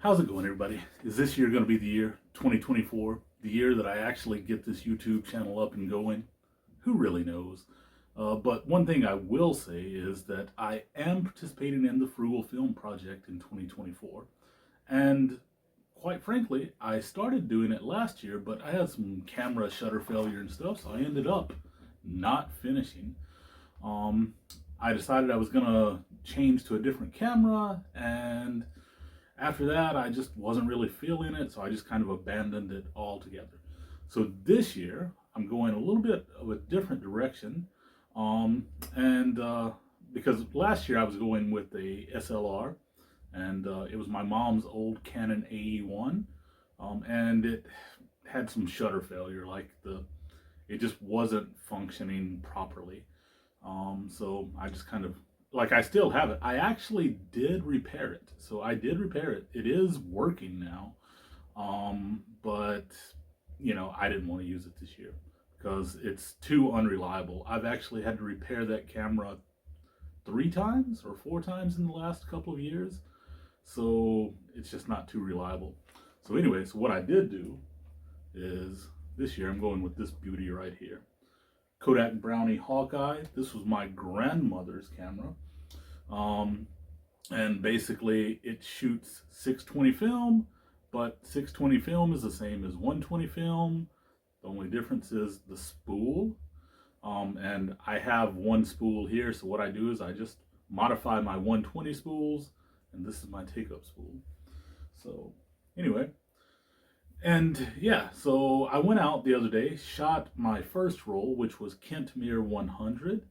How's it going, everybody? Is this year going to be the year 2024? The year that I actually get this YouTube channel up and going? Who really knows? But one thing I will say is that I am participating in the Frugal Film Project in 2024. And quite frankly, I started doing it last year, but I had some camera shutter failure and stuff, so I ended up not finishing. I decided I was going to change to a different camera, and after that, I just wasn't really feeling it, so I just kind of abandoned it altogether. So this year, I'm going a little bit of a different direction, because last year I was going with a SLR, and it was my mom's old Canon AE1, and it had some shutter failure, it just wasn't functioning properly. So I just kind of, I still have it. I actually did repair it. So I did repair it. It is working now. But, I didn't want to use it this year because it's too unreliable. I've actually had to repair that camera 3 times or 4 times in the last couple of years. So it's just not too reliable. So anyway, so what I did do is this year I'm going with this beauty right here. Kodak Brownie Hawkeye. This was my grandmother's camera. And basically it shoots 620 film, but 620 film is the same as 120 film. The only difference is the spool. And I have one spool here, so what I do is I just modify my 120 spools, and this is my take-up spool. So anyway, and yeah, so I went out the other day, shot my first roll, which was Kentmere 100.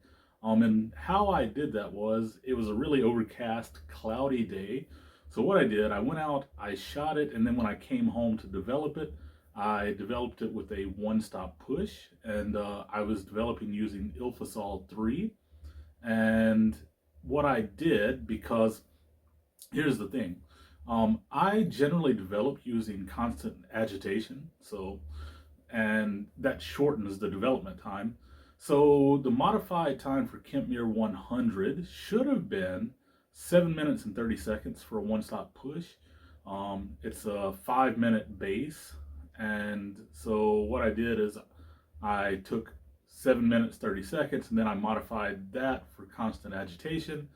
And how I did that was, it was a really overcast, cloudy day. So what I did, I went out, I shot it, and then when I came home to develop it, I developed it with a one-stop push, and I was developing using Ilfosol 3. And what I did, because here's the thing, I generally develop using constant agitation, and that shortens the development time. So the modified time for Kentmere 100 should have been 7 minutes and 30 seconds for a one-stop push. It's a 5-minute base, and so what I did is I took 7 minutes 30 seconds, and then I modified that for constant agitation,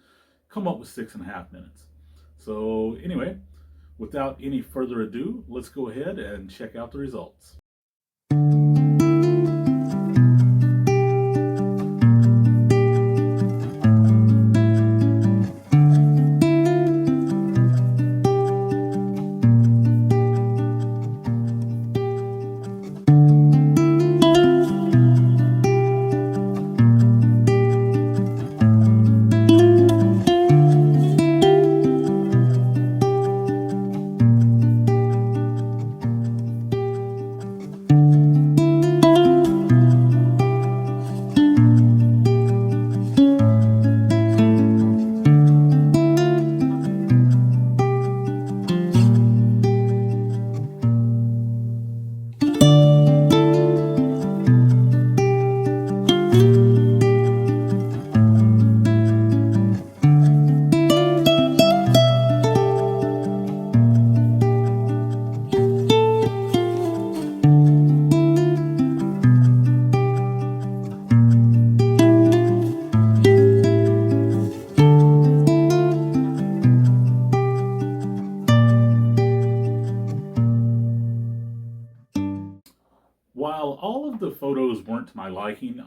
come up with 6.5 minutes. So anyway, without any further ado, let's go ahead and check out the results. While all of the photos weren't to my liking,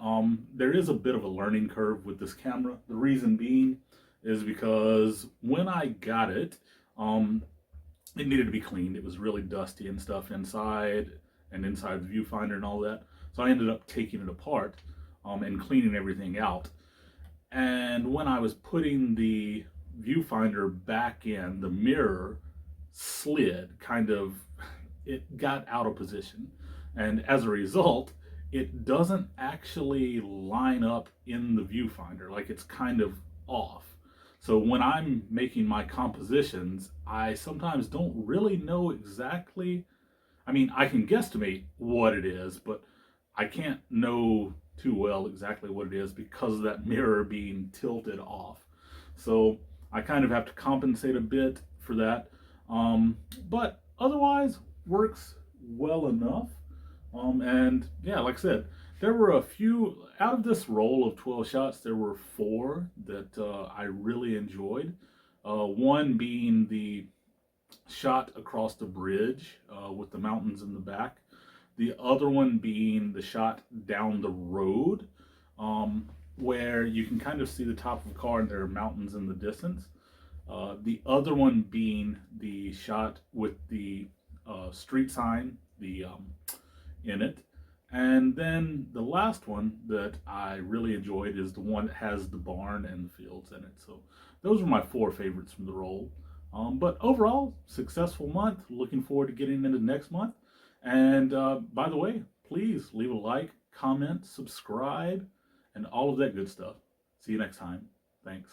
there is a bit of a learning curve with this camera. The reason being is because when I got it, it needed to be cleaned. It was really dusty and stuff inside and inside the viewfinder and all that. So I ended up taking it apart and cleaning everything out. And when I was putting the viewfinder back in, the mirror slid, it got out of position. And as a result, it doesn't actually line up in the viewfinder, it's kind of off. So when I'm making my compositions, I sometimes don't really know exactly, I can guesstimate what it is, but I can't know too well exactly what it is because of that mirror being tilted off. So I kind of have to compensate a bit for that. But otherwise works well enough. And yeah, like I said, there were a few out of this roll of 12 shots. There were four that I really enjoyed. One being the shot across the bridge with the mountains in the back. The other one being the shot down the road, where you can kind of see the top of the car and there are mountains in the distance. The other one being the shot with the street sign, the in it. And then the last one that I really enjoyed is the one that has the barn and the fields in it. So those were my four favorites from the roll. But overall, successful month. Looking forward to getting into next month. And by the way, please leave a like, comment, subscribe, and all of that good stuff. See you next time. Thanks.